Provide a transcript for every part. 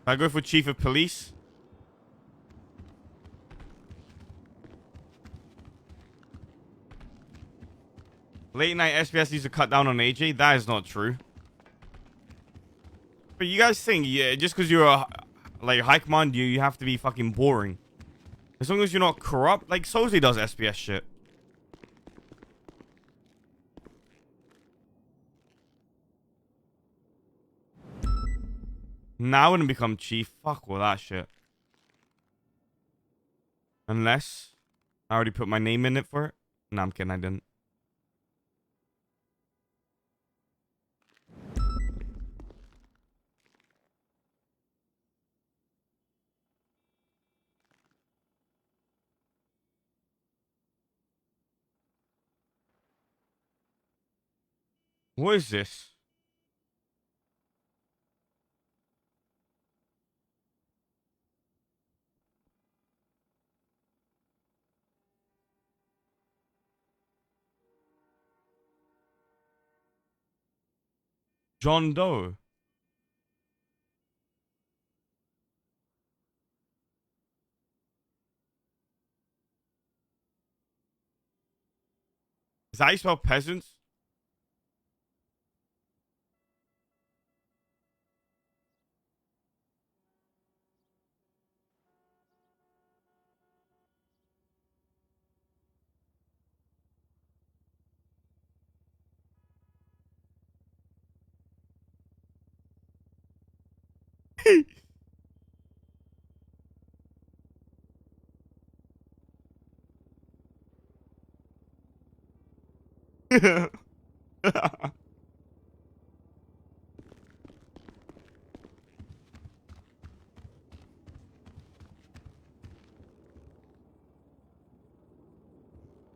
I go for chief of police? Late night SBS needs to cut down on AJ. That is not true. But you guys think, yeah, just because you're a like high command, you have to be fucking boring. As long as you're not corrupt, like Soze does SBS shit. Now I wouldn't become chief. Fuck all that shit. Unless I already put my name in it for it. No, I'm kidding. I didn't. What is this? John Doe. Is that how you spell peasants?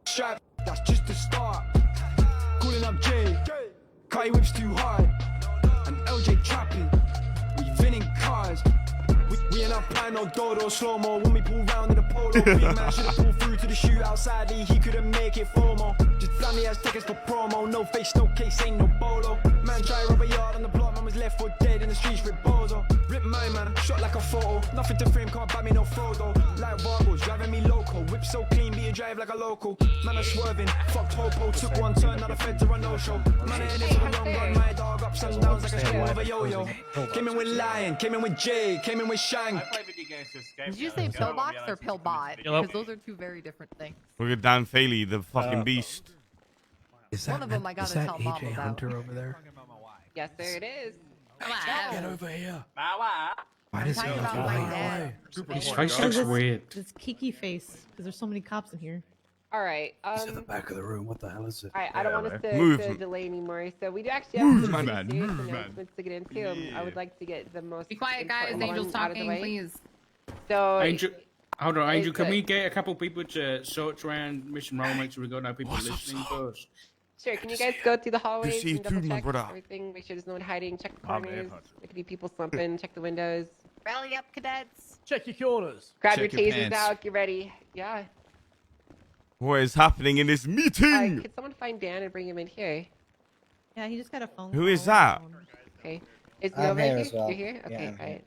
Strap, that's just the start. Calling up Jay, Carti whips too hard. And LJ trapping, we vinning cars. We ain't up plan no dodo slow mo. When we pull round in the polo, big man should've pulled through to the shootout. Sadly, he couldn't make it FOMO. Just family has tickets for promo. No face, no case, ain't no bolo. Man try rub a yard on the block, man was left for dead in the streets with bozo. Rip my man, shot like a photo. Nothing to frame, can't buy me no photo. Like Vargos, driving me loco. Whip so clean, beat and drive like a local. Man, I'm swerving, fucked Hopo. Took one turn, now the feds are a no-show. Man, I ain't in for the long run. My dog ups and downs like a split of a yo-yo. Came in with Lion, came in with Jay, came in with Shang. Did you say pillbox or pillbot? Because those are two very different things. Look at Dan Faley, the fucking beast. Is One of them I gotta tell Mom AJ about. Hunter over there? Yes, there it is. Get over here. Why Why does he talking have about to my run dad. away? His face looks weird. This Kiki face, because there's so many cops in here. All right. He's in the back of the room. What the hell is it? All right. I don't want us to Movement. delay anymore. So we do actually have some My pretty bad, serious my bad. announcements to get into. I would like to get the most. Be quiet, guys. important Angel's one out of the talking, way. please. So Angel, hold on, Angel. Can good. we get a couple people to search around Mission Roll, make sure we got no people listening to us? Sure. Can you guys go through the hallways see you and double too, my check brother. everything? Make sure there's no one hiding. Check the My bad, corners. Hunter. There could be people slumping. Check the windows. Rally up, cadets. Check your corners. Grab Check your your tasers pants. out. Get ready. Yeah. What is happening in this All right. meeting? Could someone find Dan and bring him in here? Yeah, he just got a phone Who is call. that? Okay. Is I'm Nova here here? as well. You're here? Okay. Yeah, I'm all right.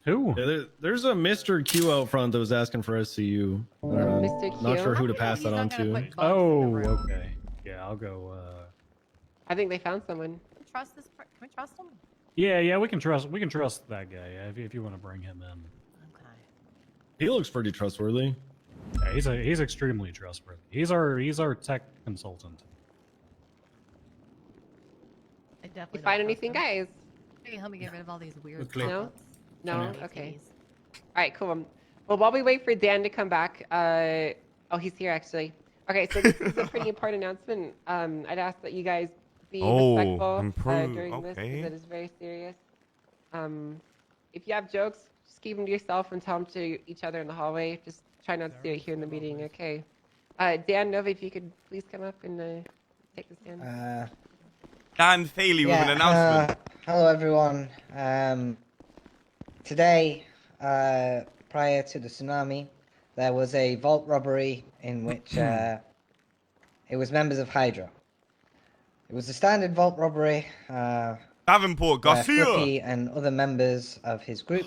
Who? Yeah, there's a Mr. Q out front that was asking for SCU. Mr. Q. Not sure who to pass He's that not on gonna to. put bugs in the Oh, room. okay. Yeah, I'll go. I think they found someone. Can we trust this? Can we trust him? Yeah, we can trust that guy. Yeah, if you want to bring him in. Okay. He looks pretty trustworthy. Yeah, he's extremely trustworthy. He's our tech consultant. I definitely You don't find trust anything, him. guys? Can you help me get rid of all these weird Okay. No? pop-ups? No? Yeah. Okay. Please. All right, cool. Well, while we wait for Dan to come back, oh, he's here actually. Okay, so this is a pretty important announcement. I'd ask that you guys be Oh, respectful during this okay. because it is very serious. If you have jokes, just keep them to yourself and tell them to each other in the hallway. Just try not to do it here in the meeting, okay? Dan, Nova, if you could please come up and take the stand. Dan Faley with an announcement. Hello, everyone. Today, prior to the tsunami, there was a vault robbery in which it was members of Hydra. It was a standard vault robbery. That Davenport where Garcia. Flippy and other members of his group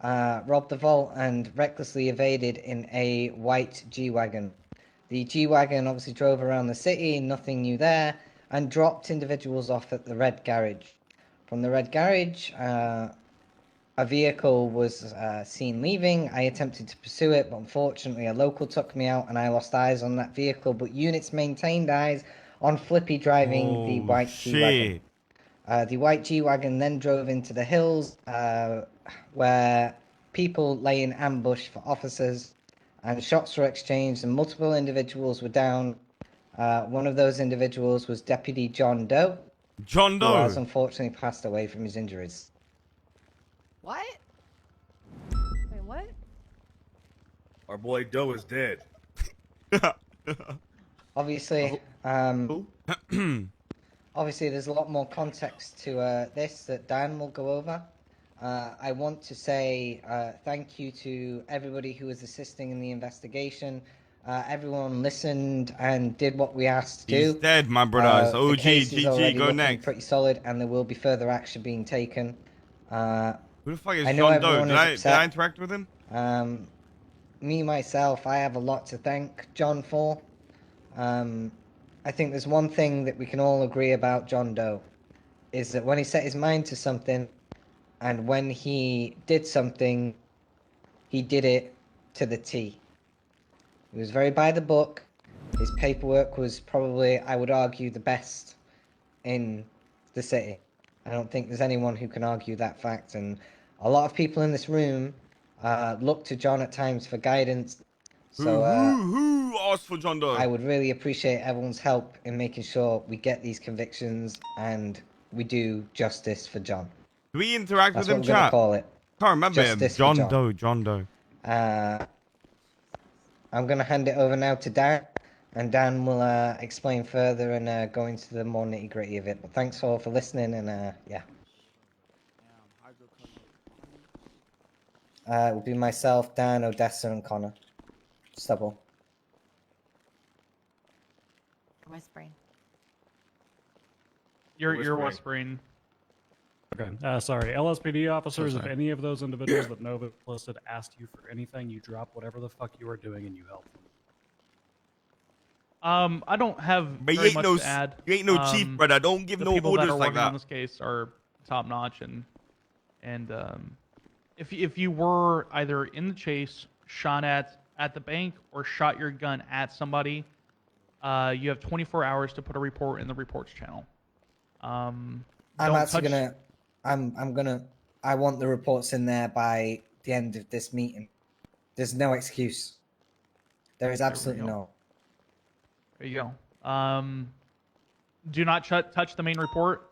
robbed the vault and recklessly evaded in a white G-Wagon. The G-Wagon obviously drove around the city, nothing new there, and dropped individuals off at the Red Garage. From the Red Garage, a vehicle was seen leaving. I attempted to pursue it, but unfortunately a local took me out and I lost eyes on that vehicle, but units maintained eyes on Flippy driving the white G-Wagon. The white G-Wagon then drove into the hills where people lay in ambush for officers and shots were exchanged and multiple individuals were down. One of those individuals was Deputy John Doe. John Who Doe. has unfortunately passed away from his injuries. What? Wait, what? Our boy Doe is dead. Obviously, obviously, there's a lot more context to this that Dan will go over. I want to say thank you to everybody who was assisting in the investigation. Everyone listened and did what we asked to He's do. dead, my brothers. The OG, case is already GG, go looking next. Pretty solid, and there will be further action being taken. Who the fuck is I know John Doe? everyone Did is I upset. interact with him? Me, myself, I have a lot to thank John for. I think there's one thing that we can all agree about John Doe, is that when he set his mind to something, and when he did something, he did it to the T. He was very by the book. His paperwork was probably, I would argue, the best in the city. I don't think there's anyone who can argue that fact, and a lot of people in this room look to John at times for guidance. So Who asked for John Doe? I would really appreciate everyone's help in making sure we get these convictions and we do justice for John. Do we interact That's with what him, we're gonna chat? call it. Can't remember him. Justice for John John. Doe, John Doe. I'm gonna hand it over now to Dan, and Dan will explain further and go into the more nitty gritty of it. But thanks all for listening, and yeah. It will be myself, Dan, Odessa, and Connor. Stubble. Whispering. You're whispering. Okay. Sorry. LSPD officers, if sorry. any of those individuals that Nova listed asked you for anything, you drop whatever the fuck you are doing and you help them. I don't have But you very ain't much no, to add. you ain't no chief, brother. Don't give The no people that orders are like working on that. this case are top notch, and if you were either in the chase, shot at the bank, or shot your gun at somebody, you have 24 hours to put a report in the reports channel. I'm don't actually touch- gonna. I'm gonna. I want the reports in there by the end of this meeting. There's no excuse. There is absolutely go. no. There you go. Do not touch the main report.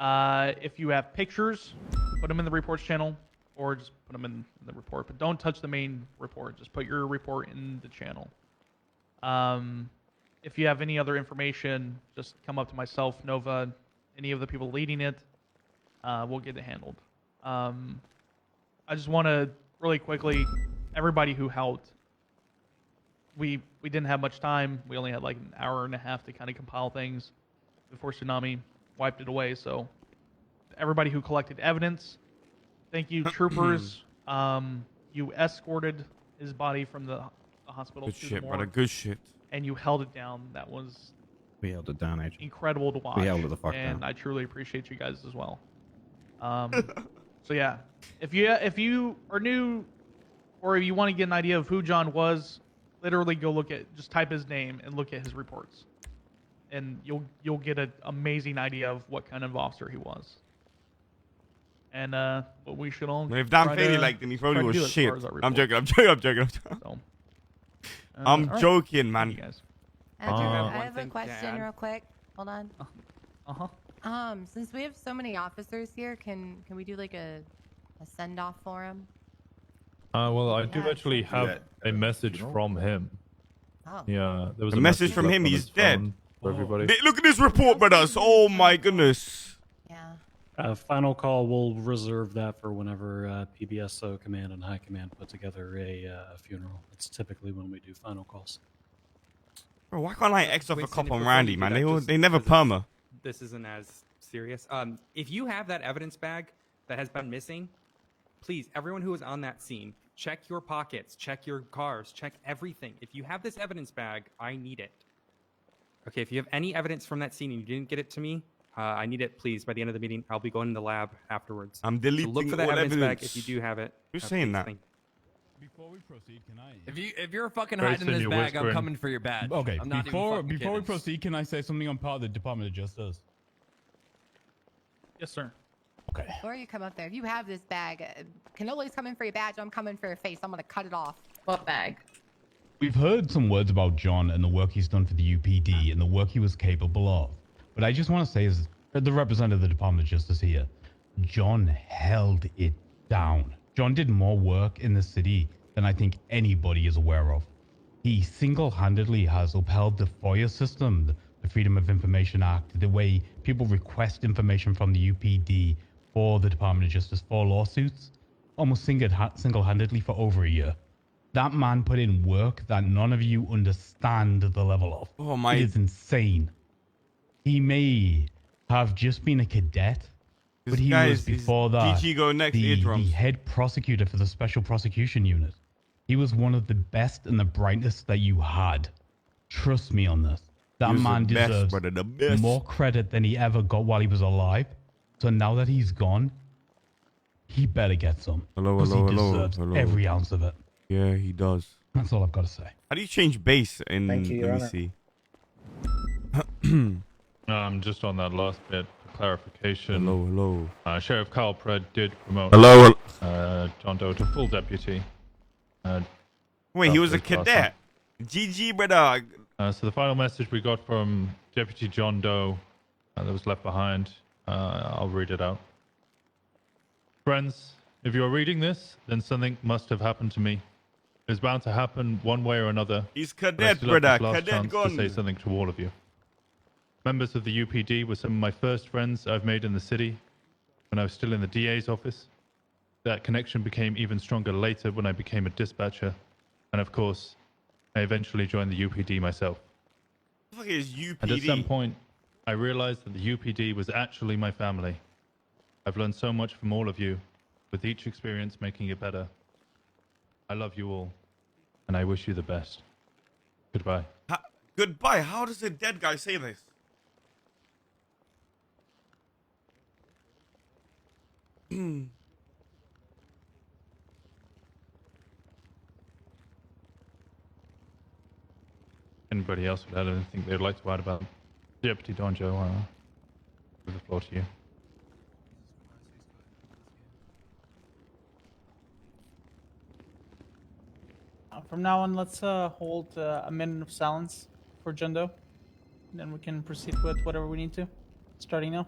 If you have pictures, put them in the reports channel, or just put them in the report. But don't touch the main report. Just put your report in the channel. If you have any other information, just come up to myself, Nova, any of the people leading it. We'll get it handled. I just want to really quickly, everybody who helped. We didn't have much time. We only had like an hour and a half to kind of compile things before Tsunami wiped it away. So everybody who collected evidence, thank you, troopers. You escorted his body from the hospital Good to the shit, morgue, brother. Good shit. and you held it down. That was We held it down, Agent. incredible to watch. We held it the fuck and down. I truly appreciate you guys as well. So yeah, if you are new, or if you want to get an idea of who John was, literally go just type his name and look at his reports, and you'll get an amazing idea of what kind of officer he was. And what we should all. If Dan try Fady to- liked him, he try probably to do was as shit. far as our I'm reports. joking. So, I'm all right. joking, Thank man. you guys. Andrew, Uh, I have a question real quick. Hold on. Since we have so many officers here, can we do like a send off for him? Well, I do actually have a message from him. Oh. Yeah, there was A message from him, he's dead. For everybody. Look at this report, brothers. Oh my goodness. Yeah. Final call. We'll reserve that for whenever PBSO Command and High Command put together a funeral. It's typically when we do final calls. Bro, why can't I X off a Winston, cop if on before Randy, you do man? that, They just they never because perma. This isn't as serious. If you have that evidence bag that has been missing, please, everyone who is on that scene, check your pockets, check your cars, check everything. If you have this evidence bag, I need it. Okay, if you have any evidence from that scene and you didn't get it to me, I need it, please. By the end of the meeting, I'll be going in the lab afterwards. I'm deleting so look for that all evidence bag evidence. if you do have it. Who's saying please, that? Before we proceed, can I? If you're fucking hiding this bag, I'm coming for your badge. Okay, I'm not before even we kidding. proceed, can I say something on part of the Department of Justice? Yes, sir. Okay. Before you come up there, if you have this bag, Cannoli's coming for your badge. I'm coming for your face. I'm gonna cut it off. What bag? We've heard some words about John and the work he's done for the UPD and the work he was capable of. But I just want to say, as the representative of the Department of Justice here, John held it down. John did more work in the city than I think anybody is aware of. He single-handedly has upheld the FOIA system, the Freedom of Information Act, the way people request information from the UPD for the Department of Justice for lawsuits, almost single-handedly for over a year. That man put in work that none of you understand the level of. Oh my! It is insane. He may have just been a cadet, but he was before that GG go next, the eardrums. head prosecutor for the Special Prosecution Unit. He was one of the best and the brightest that you had. Trust me on this. That He was man the best, deserves brother, the best. more credit than he ever got while he was alive. So now that he's gone, he better get some. Hello, 'cause hello, he hello, deserves hello. every ounce of it. Yeah, he does. That's all I've got to say. How do you change base in? Thank you, Your Let me Honor. see. Just on that last bit, for clarification. Hello. Sheriff Carl Pred did promote Hello. John Doe to full deputy. Wait, he was a after his last cadet. GG, brother. So the final message we got from Deputy John Doe that was left behind, I'll read it out. Friends, if you're reading this, then something must have happened to me. It's bound to happen one way or another. He's but I cadet, still have brother. this last Cadet chance gone. to say something to all of you. Members of the UPD were some of my first friends I've made in the city when I was still in the DA's office. That connection became even stronger later when I became a dispatcher. And of course, I eventually joined the UPD myself. What the fuck is UPD? And at some point, I realized that the UPD was actually my family. I've learned so much from all of you, with each experience making it better. I love you all, and I wish you the best. Goodbye. Goodbye. How does a dead guy say this? Anybody else would have anything they'd like to add about Deputy Donjo? Give the floor to you. From now on, let's hold a minute of silence for Jundo. And then we can proceed with whatever we need to. Starting now.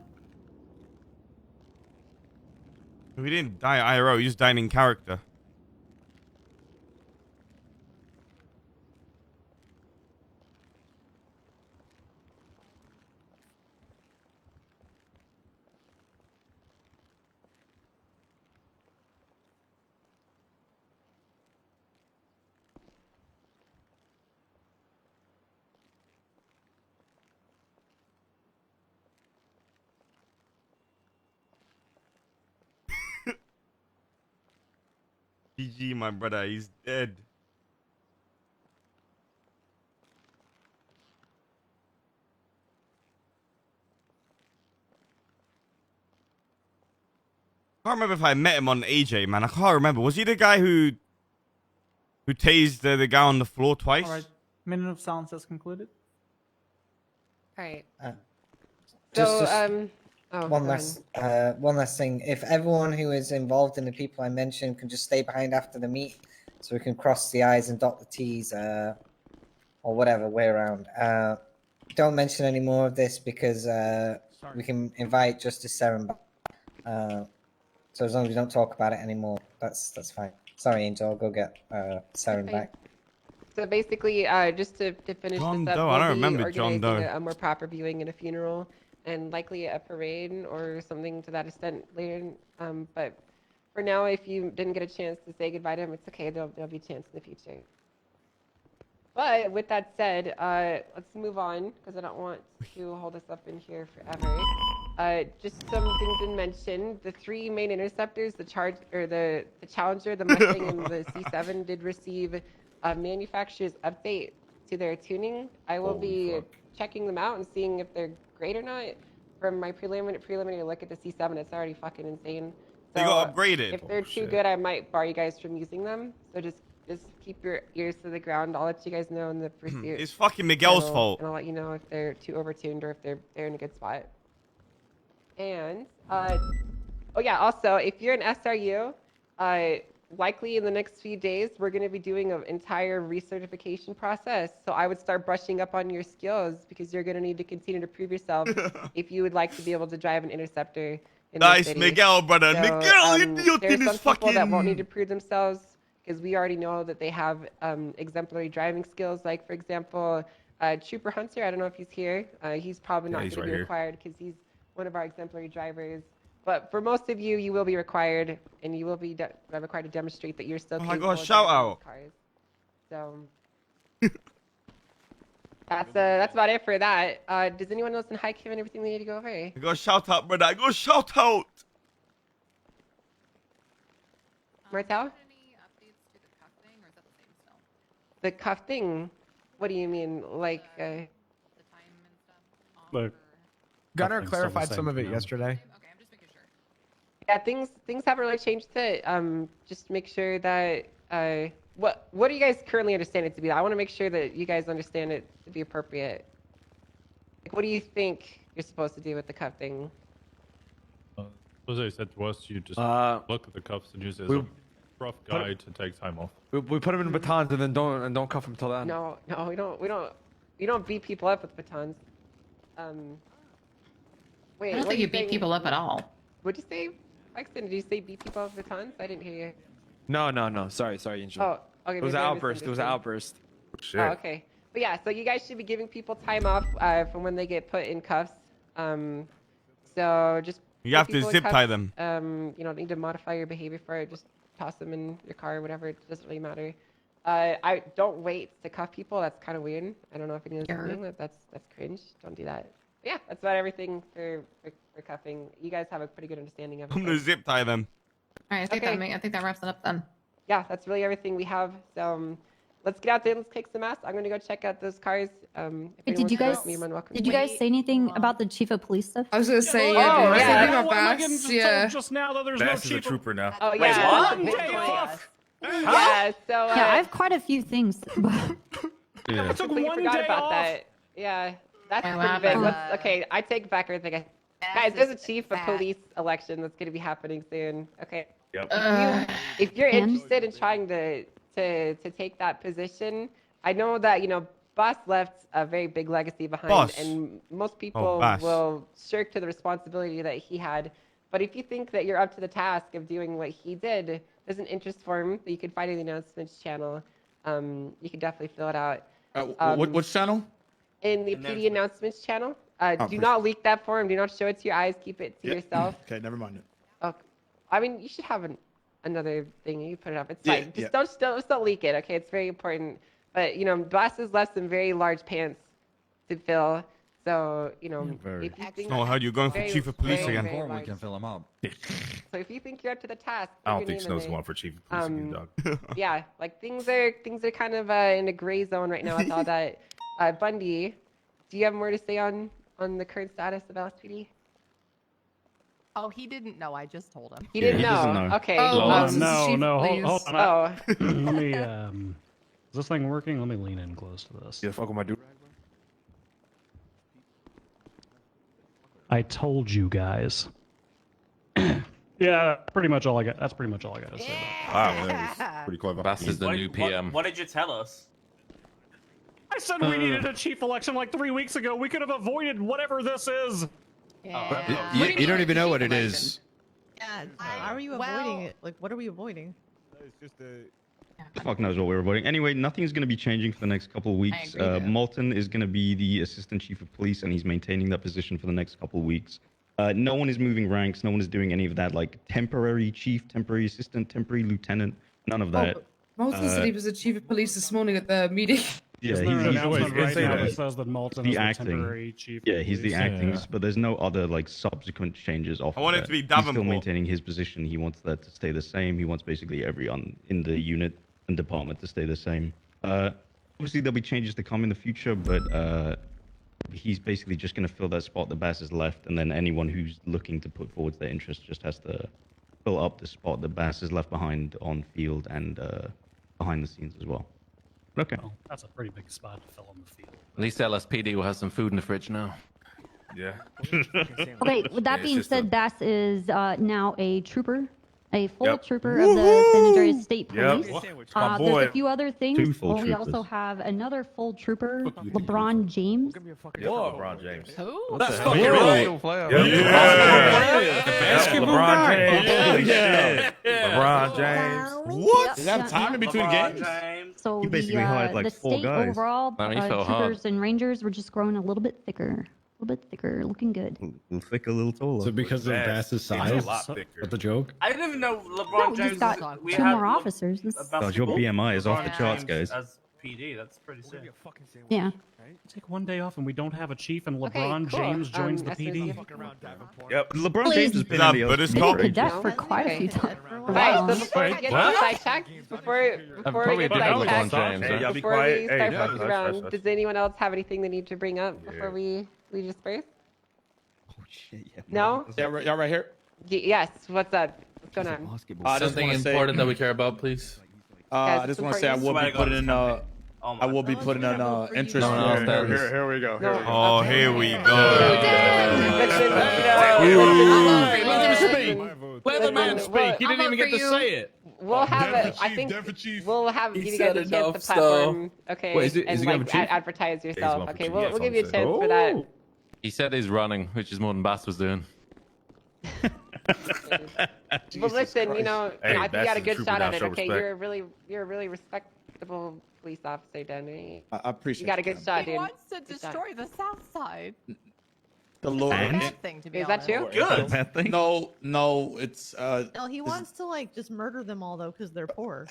We didn't die IRL. We just died in character. GG, my brother. He's dead. I can't remember if I met him on AJ, man. I can't remember. Was he the guy who tased the guy on the floor twice? All right. Minute of silence has concluded. All right. Just- Oh, one go last thing. If everyone who is involved in the people I mentioned can just stay behind after the meet, so we can cross the I's and dot the T's, or whatever way around. Don't mention any more of this because we can invite Justice Seren back. So as long as we don't talk about it anymore, that's fine. Sorry, Angel. I'll go get Seren Okay. back. So basically, just to finish John this up, Doe, I don't we'll be remember John organizing Doe. a more proper viewing and a funeral, and likely a parade or something to that extent later. But for now, if you didn't get a chance to say goodbye to him, it's okay. There'll be a chance in the future. But with that said, let's move on because I don't want to hold us up in here forever. Just some things to mention. The 3 main interceptors, the Challenger, the Mustang, and the C7 did receive a manufacturer's update to their tuning. I will be checking them out and seeing if they're great or not. From my preliminary look at the C7, it's already fucking insane. They got upgraded. If they're too good, I might bar you guys from using them. So just keep your ears to the ground. I'll let you guys know in the pursuit. It's fucking Miguel's fault. And I'll let you know if they're too overtuned or if they're in a good spot. And oh yeah, also if you're an SRU, likely in the next few days we're going to be doing an entire recertification process. So I would start brushing up on your skills because you're going to need to continue to prove yourself if you would like to be able to drive an interceptor. In Nice, the city. Miguel, brother. So, Miguel, you there's think some this people that won't fucking... need to prove themselves because we already know that they have exemplary driving skills. Like for example, Trooper Hunter. I don't know if he's here. He's probably not he's going right to be here. required because he's one of our exemplary drivers. But for most of you, you will be required, and you will be required to demonstrate that you're still. Oh my capable God, of shout driving out. Cars. So that's about it for that. Does anyone else in high Kim and everything they need to go over? I got shout out, brother. I got shout out. Martel? The cuff thing? What do you mean? Like, Look, Gunnar Nothing's still the clarified same some of for it now. yesterday. yeah, things haven't really changed it. Just make sure that, what do you guys currently understand it to be? I want to make sure that you guys understand it to be appropriate. Like, what do you think you're supposed to do with the cuff thing? As I said to us, you just look at the cuffs and use it as we- a rough guide to take time off. We put him in batons and then don't cuff him till then. No, we don't beat people up with batons. Wait, I don't what think are you beat saying? people up at all. What'd you say, Paxton? Did you say beat people up with batons? I didn't hear you. No. Sorry, Angel. Oh, okay. It was maybe an I outburst. It was an misunderstood. outburst. Oh, okay. But yeah, so you guys should be giving people time off from when they get put in cuffs. So just You put have to people in zip cuffs. tie them. You don't need to modify your behavior for it. Just toss them in your car or whatever. It doesn't really matter. I don't wait to cuff people. That's kind of weird. I don't know if anyone's doing that. That's cringe. Don't do that. But yeah, that's about everything for cuffing. You guys have a pretty good understanding of it. I'm gonna zip tie them. All right, I think that wraps it up then. Yeah, that's really everything we have. So let's get out there. Let's kick some ass. I'm gonna go check out those cars. If Did you guys say anything about the chief of police stuff? I was gonna say, Oh, yeah. Just now that there's no Bass is a chief. trooper now. Oh Wait, yeah. what? Day off. Yeah. So Yeah, I have quite a few things. I took completely one forgot day about off. that. Yeah, that's Yeah, pretty what big. happened? Okay, I take back everything. Guys, there's a chief of police election that's gonna be happening soon. Okay. Yep. If you're And? interested in trying to take that position, I know that Boss left a very big legacy behind, Boss. and most people Boss. will shirk to the responsibility that he had. But if you think that you're up to the task of doing what he did, there's an interest form that you can find in the announcements channel. You can definitely fill it out. Which channel? In the PD announcements channel. for Do not leak that form. Do not show it to your eyes. Keep it to yourself. Okay, never mind it. Oh, I mean, you should have another thing. You put it up. It's Yeah, fine. Just don't leak it. Okay, it's very important. But Boss has left some very large pants to fill. So if you think Oh, how you going for very, chief of police very, again? very large. fill them up. So if you think you're up to the task, I put don't your think name in Snow's there. going for chief of police again, dog. Yeah, like things are kind of in a gray zone right now with all that. Bundy, do you have more to say on the current status of LSPD? Oh, he didn't know. I just told him. He didn't he know. doesn't know. Okay. No, hold on. Oh. Let me, is this thing working? Let me lean in close to this. Yeah, fuck with my dude. I told you guys. Yeah, pretty much all I got. That's pretty much all I got to say. Wow, that was pretty clever. Bass is the new PM. What did you tell us? I said we needed a chief election like 3 weeks ago. We could have avoided whatever this is. Yeah. You don't even know what it is. Yeah, how are you avoiding it? Like, what are we avoiding? Fuck knows what we're avoiding. Anyway, nothing's going to be changing for the next couple of weeks. agree there. Malton is going to be the assistant chief of police, and he's maintaining that position for the next couple of weeks. No one is moving ranks. No one is doing any of that, like temporary chief, temporary assistant, temporary lieutenant. None of that. Malton said he was the chief of police this morning at the meeting. Yeah, Isn't there an he's announcement right now that the says that Malton the is the acting. temporary chief? Yeah, of he's the police? acting, but there's no other like subsequent changes off. I want of it to that. be He's still Davenport. maintaining his position. He wants that to stay the same. He wants basically everyone in the unit and department to stay the same. Obviously there'll be changes to come in the future, but he's basically just going to fill that spot that Bass has left, and then anyone who's looking to put forward their interest just has to fill up the spot that Bass has left behind on field and behind the scenes as well. Okay. Well, that's a pretty big spot to fill on the field. At least LSPD will have some food in the fridge now. Yeah. Okay, with that being said, Bass is now a trooper, a full Yep. trooper of the San Andreas State Yep. Police. My There's boy. a few other Two things. full We also troopers. have another full trooper, LeBron James. Whoa. LeBron James. Who? That's fucking right. player. Yeah. Basketball LeBron guy. James. Holy Yeah. shit. LeBron James. What? Does he have time in between games? So He basically hired, like, the 4 state guys. overall, I mean, he fell hard. troopers and rangers were just growing a little bit thicker. A little bit thicker, looking good. A little thicker, a little taller. So because of Bass. Bass's He's a size? lot thicker. That's the joke? I didn't even know No, LeBron we James. just got we two had more officers. God, your BMI is off the charts, guys. As PD, that's pretty sick. Yeah. Take one day off and we don't have a chief, and Okay, LeBron cool. James joins the SOG. PD. Yep. LeBron Please. James has been That in the Buddhist OC cop? for ages. Cadet for quite a few Okay. times. Alright, so before we get What? sidetracked, before we probably get did have LeBron sidetracked, James. Hey, y'all be before quiet. we Hey, start yeah, fucking hush, around, hush, hush. does anyone else have anything they need to bring up before Yeah. we disperse? Oh shit, yeah. No? Y'all right here? Yes. What's up? What's going on? I just Something wanna say- important that we care about, please. Guys, I just it's want to say I will be important. putting in Oh my I will be God. putting in interest. No one else does. Here we go. Here we go. Oh, here we go. Let the man speak. He didn't even get to say it. We'll have Denver it. I Chief, think Denver Chief. we'll have He give you guys a said chance enough to platform, okay, Wait, is he and gonna like be chief? advertise going yourself. for Okay, chief, we'll yes, give you a I'm chance saying. for that. He said he's running, which is more than Bass was doing. But listen, you know, Hey, I think you that's got a the good trooper shot now, at it. show Okay, respect. you're a really respectable police officer, Danny. I appreciate You got a good shot, He dude. wants to Good shot. destroy the South Side. the Lord. That's a And? bad thing, to be Is that honest. you? Good. Bad thing? No, it's No, he wants to like just murder them all though because they're poor.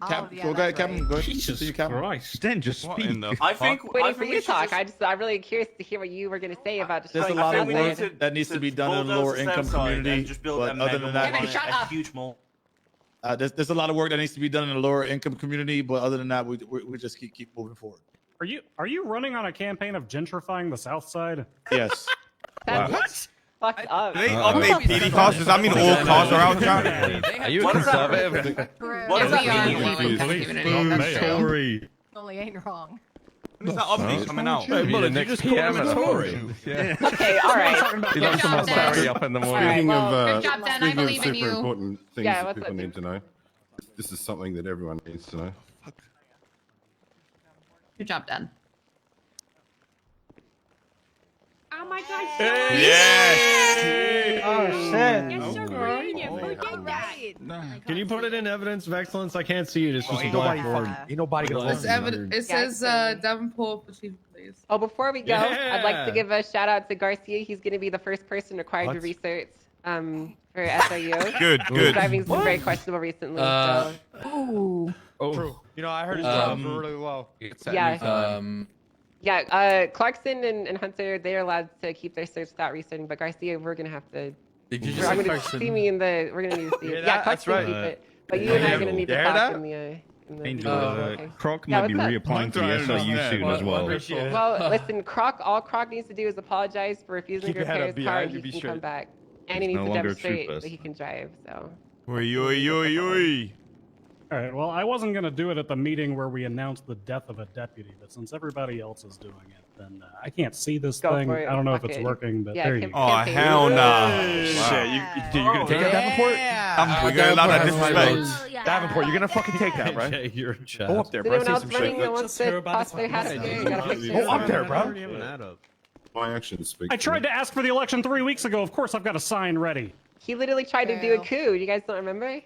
Cap, yeah, go that's ahead, Captain. right. Go ahead. Jesus See you, Captain. Christ. Then just What speak. in the I fuck? think. Waiting I for think you we to should talk. just- I'm really curious to hear what you were going to say about There's a destroying lot the of South work Side. that needs to be done in the bulldoze lower income South Side and community. just build But a other mega than mall, that, Shut a up. huge mall. there's a lot of work that needs to be done in the lower income community. But other than that, we just keep moving forward. Are you running on a campaign of gentrifying the South Side? Yes. That's fucked up. Do they update PD cars? Does that mean all cars are out, John? Are you a conservative? What does that It only ain't wrong. When is that update coming out? Hey, brother, you just PM at Okay, all right. He loves some more salary up in the All morning. right, Speaking well, of, good job, Dan. I speaking of believe in super you. important things Yeah, that what's people up, need to know, this is something that everyone needs to know. Good job, Dan. Oh my gosh. Yes. Oh shit. You're so green. You're fucking right. Can you put it in evidence of excellence? I can't see it. It's just a ain't nobody blackboard. Ain't nobody gonna It's hold evident. It Yeah, says Davenport for chief of police. Oh, before we go, I'd like to Yeah. give a shout out to Garcia. He's going to be the first person required to What? research for SIU. Good, His good. driving's been very questionable recently. So. Ooh. Oh, you know, I heard his Um, drums were really low. Yeah. Yeah, Clarkson and Hunter, they're allowed to keep their search without restarting, but Garcia, we're gonna have to. Did you I'm just say gonna Clarkson? see me in the. We're gonna need to see. hear Yeah, that? That's Clarkson right. keep it, but you and I are gonna need to You hear talk that? in the. Angel, okay. Croc Yeah, might be what's up? reapplying to the SLU soon as well. Well, listen, all Croc needs to do is apologize for refusing Keep to your head repair up, his B.I. car, and You he be can straight. come back. And he He's needs no to longer a demonstrate trooper. that he can drive. So. Oi, oi, oi, oi. All right. Well, I wasn't gonna do it at the meeting where we announced the death of a deputy, but since everybody else is doing it, then I can't see this Go thing. for it. I don't know if Fuck it's it. working, but Yeah, there you Kim- go. Oh, Campaign. hell nah. Shit, you're gonna take that Davenport? We're gonna allow that disrespect. Davenport, you're gonna fucking take that, right? Yeah, you're in chat. Go up there, Is bro. anyone Say else some running shit. that wants to possibly have it? You got a picture? Go up there, bro. My actions speak. I for tried me. to ask for the election 3 weeks ago. Of course, I've got a sign ready. He literally tried to do a coup. You guys don't remember?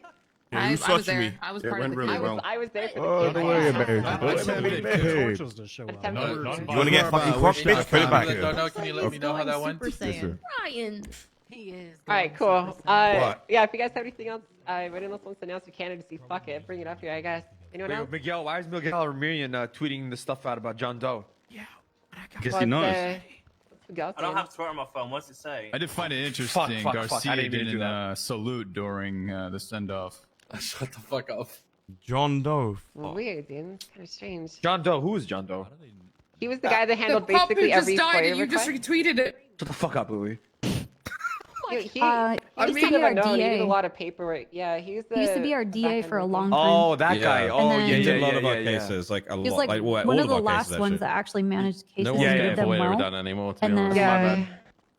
Yeah, who's I was touching there. me? I was It part went of the really coup. well. I was there for the Oh, campaign. don't worry about it. I expected the torches to show up. September. You wanna get fucking Croc, bitch? Put it back. No, can you let me know how that went? Super Yes, Saiyan. sir. Ryan. He is. All right, cool. What? Yeah, if you guys have anything else, anyone else wants to announce your candidacy, fuck it, bring it up here, I guess. Anyone Wait, else? Miguel, why is Miguel Armenian tweeting the stuff out about John Doe? Guess he knows. What's Miguel I don't saying? have Twitter on my phone. What's it say? I did find it interesting. fuck. I Garcia didn't mean to do didn't that. salute during the send-off. Shut the fuck up. John Doe. Weird, dude. It's kind of strange. John Doe, who is John Doe? He was the guy that handled basically every FOIA request. retweeted it. Shut the fuck up, Louis. He I was used to kind be of our unknown. He did DA. a lot of paperwork. Yeah, he's the. He used to be our DA for a long time. Oh, that guy. Oh, then- yeah, He yeah, did yeah, a lot of our yeah, yeah. cases, like a He was lot, like all one of of the our last cases, ones actually. that actually managed cases No and one did can them avoid well. done anymore. To And be then honest.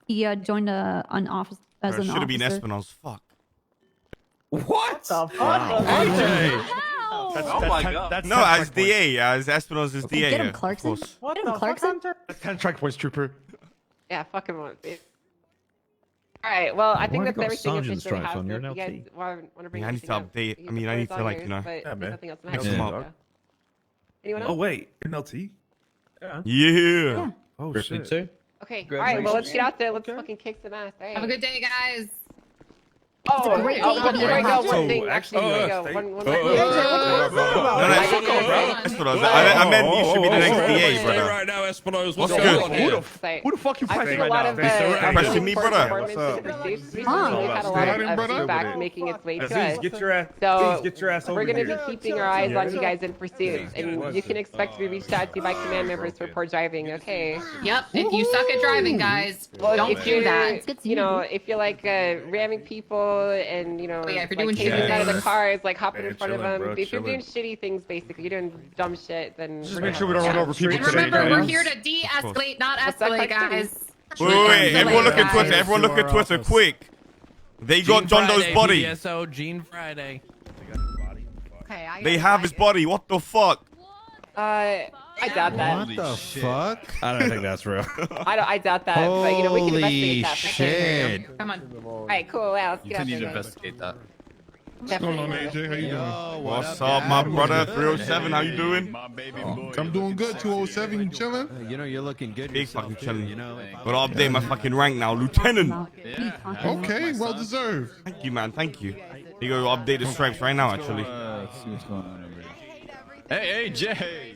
Yeah. he joined an office as an Should have been officer. Espinoz. Fuck. What? The fuck? AJ! Oh my god. That's No, 10 as strike points. DA, as Espinoz is DA. Get him, yeah, of Clarkson. course. What Get the him, fuck, Clarkson. Hunter? That's 10 strike points, Trooper. Yeah, fuck him up, dude. All right. Well, I think Why that's got everything Sergeant's officially strike on? has. You're If an you guys LT. want to bring Yeah, I need to anything up, update. you I mean, I can need put to, it like, on you know, yours, but Yeah, there's man. nothing else in the Mix house. them up. Yeah. Anyone Oh else? wait, you're an LT. Yeah. Yeah. Oh Griffin shit. too? Okay. All right. Well, let's get out there. Let's fucking kick some ass. All right. Have a good day, guys. Oh, great oh, day. well, there we go. So, One thing. Actually, there we go. stay- One No, second. Espinoz. I meant you should be the next DA, Stay brother. right now, Espinoz. What's going good? on Who here? the fuck you I've pressing seen a right lot now? of Pressing me, brother. performance What's up? in the pursuits recently. Huh. We've had a Stay lot in, of brother. feedback making its way to Please us. get your ass. So Please get your ass over we're going to here. be keeping our eyes on you guys in pursuits, and you can expect to be reached out to by command members for poor driving. Okay. Yep. If you suck at driving, guys, Well, don't if do you're, that. It's good to you know, you. if you're like ramming people and yeah, if you're like doing taking shitty out of the things. cars, like hopping in Man, front of chilling, them. bro, If you're doing chilling. shitty things, basically, you're doing dumb shit, then Just we're make gonna sure we have don't to run over people And today, remember, we're guys. here to de-escalate, not What's that escalate, question? guys. Wait, everyone look at Guys. Twitter. Everyone look at Twitter, quick. They got John Doe's body. PDSO, Gene Friday. Okay, I They gotta have find his it. body. What the fuck? I doubt that. What the fuck? I don't think that's real. I doubt that. But you know, we can investigate that. For sure. Come on. All right, cool. Well, let's get out Continue to there. guys. investigate that. What's going on, AJ? How you doing? What's up, my brother? 307. How you doing? I'm doing good. 207. You chilling? You know, you're looking good. Big yourself, fucking too, chilling. You know, Gotta update my fucking rank now, Lieutenant. Okay, well deserved. Thank you, man. Thank you. You go update the stripes right now, actually. See what's going on over here. Hey, AJ!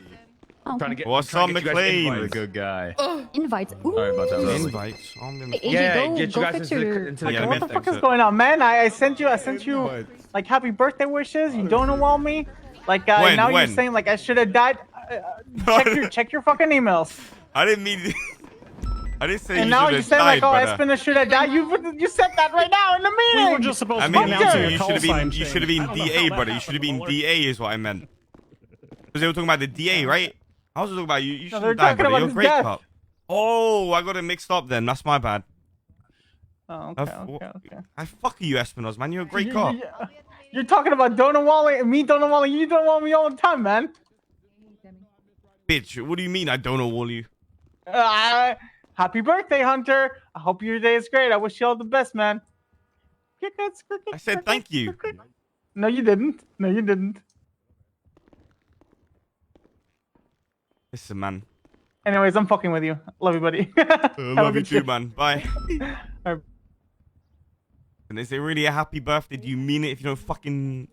Trying to get. What's trying up, to get you guys McLean? You're a invites. good guy. Invites. Ooh. Sorry about that, Leslie. Invites. Hey, AJ, Yeah, go, get you go guys fix into your... the, into the Yeah, What man, the fuck thanks, is going on, man? I sent you like happy birthday wishes. You don't know all me. Like When? now When? you're saying like I should have died. Check your fucking emails. I didn't mean. I didn't say And you now should you're have saying died, like, oh, brother. Espina should have died. You said that right now in the meeting. We were just supposed I to mean, be you announcing a should call have been. sign You change. should have been I don't know DA, how brother. that You should have been fucking DA, is what I meant. Because they were talking about the DA, right? I was talking about you. You No, should they're have died, talking brother. about You're a his great death. cop. Oh, I got it mixed up then. That's my bad. Oh, I okay, f- okay. I fuck you, Espinoz, man. You're a great cop. You're talking about Dona Wally, me Dona Wally. You don't want me all the time, man. Bitch, what do you mean I don't know all you? Happy birthday, Hunter. I hope your day is great. I wish you all the best, man. I said thank you. No, you didn't. No, you didn't. Listen, man. Anyways, I'm fucking with you. Love you, buddy. Love you too, man. Bye. Alright. And is it really a happy birthday? Do you mean it if you don't fucking